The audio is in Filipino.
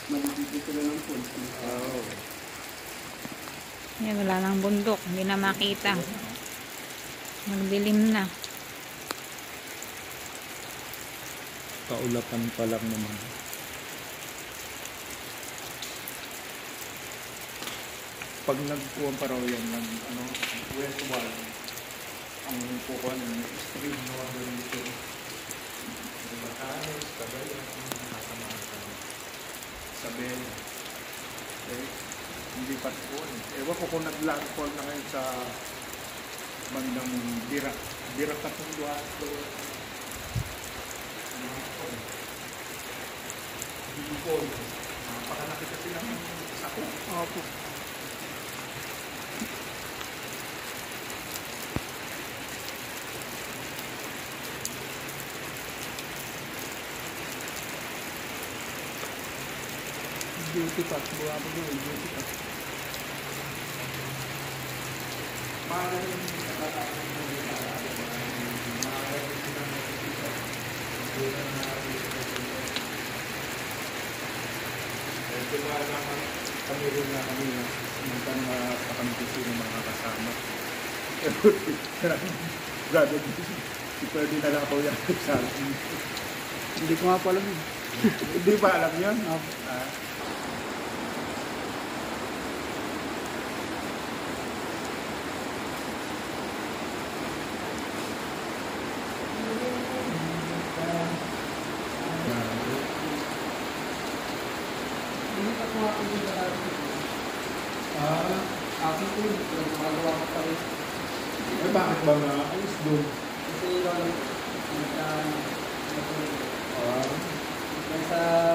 Maliliit sila ng poles. Oo. Yan, wala nang bundok. Hindi na makita. Magdilim na. Kaulapan pa lang naman. Pag nagkuhan pa raw yan ng west wall, ang pukuhan ng stream northern dito. Batanes, Cagayan, nakatamaan ka ng Isabel. Okay? Hindi pa tuon. Ewan ko kung nag-landfall na ngayon sa bandang Dirac Catanduato. Bicol. Napakalaki kasi lang ako. Opo. Beauty pass. Buha ko doon. Beauty pass. Mahal yung nakatapos mo yung mahal yung sinang naman kami rin na kami minsan pakamiti ng mga kasama. Grabe, si Pwede na lang ako yung sa akin. Hindi ko nga po alam yun. Hindi ba alam yun? Hindi pa po ako yung akin po yun. Pero magawa ko pa rin. Eh, bakit ba na-ayos doon? Kasi yun, nasa